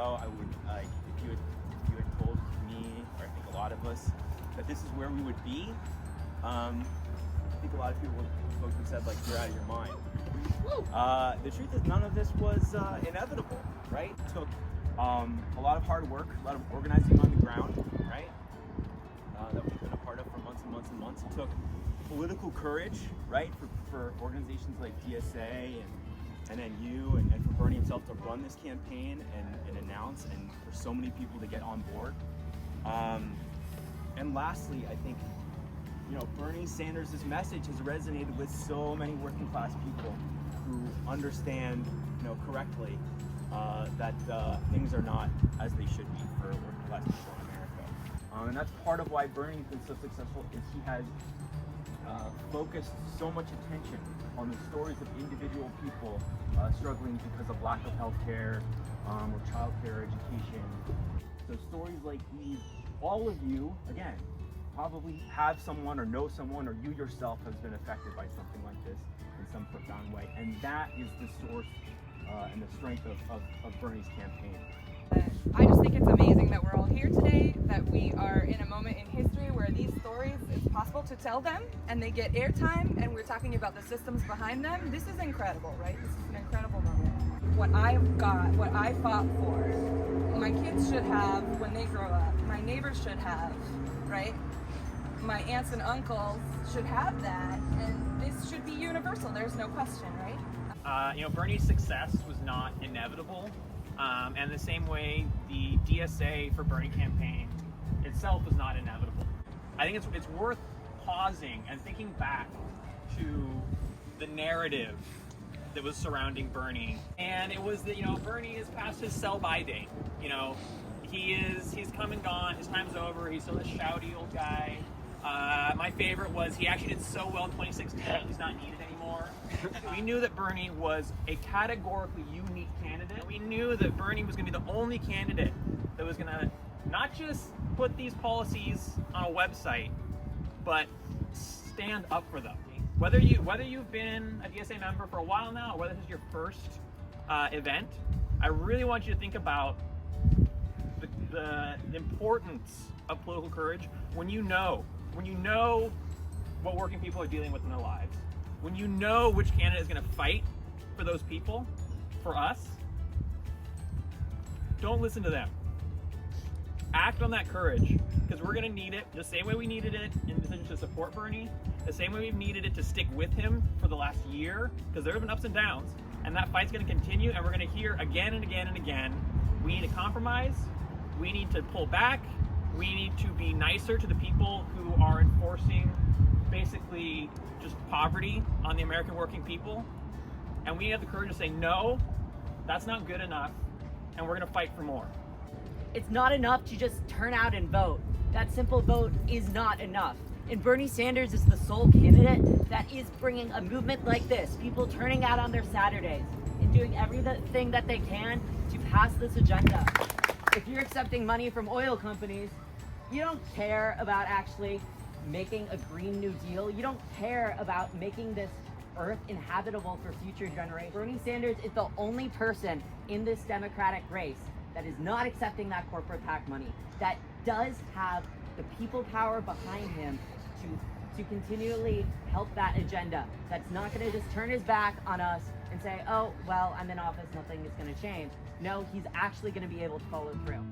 ago, I would if you had told me, or I think a lot of us, that this is where we would be. I think a lot of folks would said, like, you're out of your mind. The truth is, none of this was inevitable, right? It took a lot of hard work, a lot of organizing on the ground, right? That we've been a part of for months and months and months. It took political courage, right, for organizations like DSA and NU and for Bernie himself to run this campaign and announce, and for so many people to get on board. And lastly, I think, Bernie Sanders' message has resonated with so many working class people who understand, correctly, that things are not as they should be for working class people in America. And that's part of why Bernie's been so successful, is he has focused so much attention on the stories of individual people struggling because of lack of health care or child care, education. So stories like these, all of you, again, probably have someone or know someone, or you yourself has been affected by something like this in some profound way. And that is the source and the strength of Bernie's campaign. I just think it's amazing that we're all here today, that we are in a moment in history where these stories, it's possible to tell them and they get airtime, and we're talking about the systems behind them. This is incredible, right? This is an incredible moment. What I've got, what I fought for, my kids should have when they grow up, my neighbors should have, right? My aunts and uncles should have that, and this should be universal. There's no question, right? Bernie's success was not inevitable. And the same way the DSA for Bernie campaign itself was not inevitable. I think it's worth pausing and thinking back to the narrative that was surrounding Bernie. And it was that, Bernie is past his sell-by date. He's come and gone, his time's over, he's still a shouty old guy. My favorite was he actually did so well in 2016, he's not needed anymore. We knew that Bernie was a categorically unique candidate. We knew that Bernie was going to be the only candidate that was going to not just put these policies on a website, but stand up for them. Whether you've been a DSA member for a while now, or whether this is your first event, I really want you to think about the importance of political courage when you know what working people are dealing with in their lives, when you know which candidate is going to fight for those people, for us. Don't listen to them. Act on that courage, because we're going to need it the same way we needed it in decision to support Bernie, the same way we've needed it to stick with him for the last year, because there have been ups and downs, and that fight's going to continue, and we're going to hear again and again and again, we need to compromise, we need to pull back, we need to be nicer to the people who are enforcing basically just poverty on the American working people, and we have the courage to say, no, that's not good enough, and we're going to fight for more. It's not enough to just turn out and vote. That simple vote is not enough. And Bernie Sanders is the sole candidate that is bringing a movement like this, people turning out on their Saturdays and doing everything that they can to pass this agenda. If you're accepting money from oil companies, you don't care about actually making a Green New Deal. You don't care about making this earth inhabitable for future generations. Bernie Sanders is the only person in this Democratic race that is not accepting that corporate PAC money, that does have the people power behind him to continually help that agenda, that's not going to just turn his back on us and say, oh, well, I'm in office, nothing is going to change. No, he's actually going to be able to follow through.